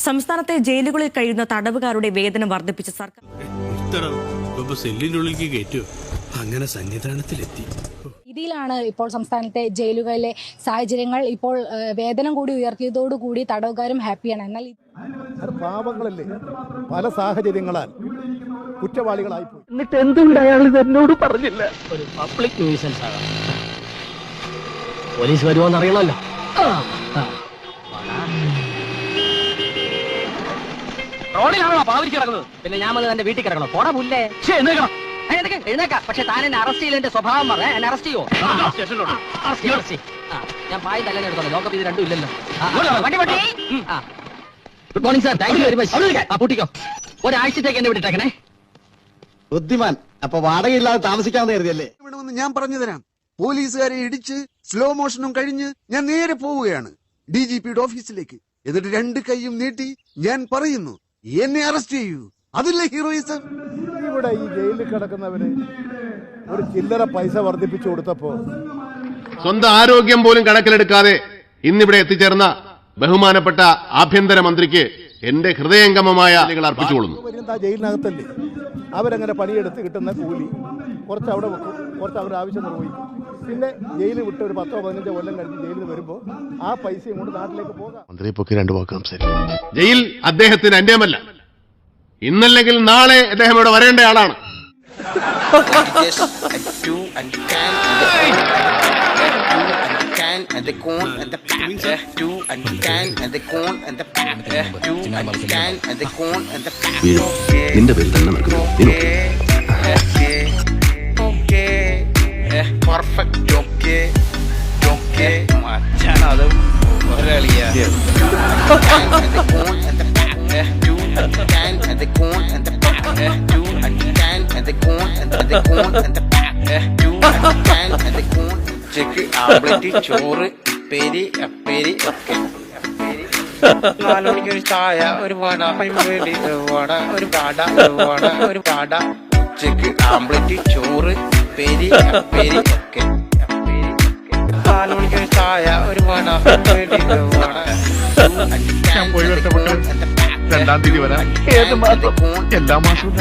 സംസ്ഥാനത്തെ ജയിലുകളിൽ കഴിയുന്ന തടവുകാരുടെ വേതനം വർദ്ധിപ്പിച്ച സർക്കാർ അങ്ങനെ സന്നിധാനത്തിലെത്തി. രീതിയിലാണ് ഇപ്പോൾ സംസ്ഥാനത്തെ ജയിലുകളിലെ സാഹചര്യങ്ങൾ. ഇപ്പോൾ വേതനം കൂടി ഉയർത്തിയതോടുകൂടി തടവുകാരും ഹാപ്പിയാണ്. എന്നാൽ പാവങ്ങളല്ലേ പല സാഹചര്യങ്ങളാൽ കുറ്റവാളികളായിപ്പോയി. എന്നിട്ട് എന്തുകൊണ്ട് അയാൾ ഇതെന്നോട് പറഞ്ഞില്ല? ഒരു പബ്ലിക് ന്യൂസൻസ് ആകാം. പോലീസ് വരുമോന്ന് അറിയണമല്ലോ. റോഡിലാണോ പാവരിക്ക് കിടക്കുന്നത്? പിന്നെ ഞാൻ വന്ന് എന്റെ വീട്ടിൽ കിടക്കണോ? പോടാ പുല്ലേ. എഴുന്നേക്കാം. പക്ഷെ താൻ എന്നെ അറസ്റ്റ് ചെയ്യില്ല. എന്റെ സ്വഭാവം പറഞ്ഞ എന്നെ അറസ്റ്റ് ചെയ്യുമോ? ഞാൻ പായി തന്നെ എടുത്തോളൂ. ലോകപ്പ് ഇത് രണ്ടും ഇല്ലല്ലോ. Good morning sir. Thank you very much. പൂട്ടിക്കോ. ഒരാഴ്ചത്തേക്ക് എന്നെ വിട്ടിട്ടേക്കണേ. ബുദ്ധിമാൻ. അപ്പൊ വാടകയില്ലാതെ താമസിക്കാമെന്ന് കരുതിയല്ലേ? വേണമെന്ന് ഞാൻ പറഞ്ഞു തരാം. പോലീസുകാരെ ഇടിച്ച് സ്ലോ മോഷനും കഴിഞ്ഞ് ഞാൻ നേരെ പോവുകയാണ് DGPയുടെ ഓഫീസിലേക്ക്. എന്നിട്ട് രണ്ട് കൈയും നീട്ടി ഞാൻ പറയുന്നു, എന്നെ അറസ്റ്റ് ചെയ്യൂ. അതില്ലേ ഹീറോയിസം? ഇവിടെ ഈ ജയിലിൽ കിടക്കുന്നവന് ഒരു ചില്ലറ പൈസ വർദ്ധിപ്പിച്ചു കൊടുത്തപ്പോ സ്വന്തം ആരോഗ്യം പോലും കണക്കിലെടുക്കാതെ ഇന്നിവിടെ എത്തിച്ചേർന്ന ബഹുമാനപ്പെട്ട ആഭ്യന്തരമന്ത്രിക്ക് എന്റെ ഹൃദയംഗമമായ അർപ്പിച്ചുകൊള്ളുന്നു. വരുന്ന ആ ജയിലിനകത്തല്ലേ അവരങ്ങനെ പണിയെടുത്ത് കിട്ടുന്ന കൂലി കുറച്ച് അവിടെ വെക്കും, കുറച്ച് അവരുടെ ആവശ്യം നിർവഹിക്കും. പിന്നെ ജയിലിൽ വിട്ട് ഒരു 10-15 കൊല്ലം കഴിഞ്ഞ് ജയിലിൽ വരുമ്പോൾ ആ പൈസയും കൊണ്ട് നാട്ടിലേക്ക് പോകാം. മന്ത്രിയെ പൊക്കി രണ്ടു വാക്ക് സംസാരിക്കും. ജയിൽ അദ്ദേഹത്തിന് അന്യമല്ല. ഇന്നല്ലെങ്കിൽ നാളെ അദ്ദേഹം ഇവിടെ വരേണ്ട ആളാണ്. നിന്റെ പേരിൽ തന്നെ നടക്കുന്നു. പെർഫെക്റ്റ്. ഓക്കേ ഓക്കേ മച്ചാനത് ഒരളിയാ. ചോറ് പെരി അപ്പേരി ഒക്കെ. 4 മണിക്കൊരു ചായ, ഒരു വട, വട, ഒരു പാട, വട, ഒരു പാട. ഉച്ചക്ക് ആംബ്ലറ്റ്, ചോറ്, പെരി അപ്പേരി ഒക്കെ. 4 മണിക്കൊരു ചായ, ഒരു വട, വട. ഞാൻ 2-ാം തീയതി വരാം. ഏത് മാസം? എല്ലാ മാസവും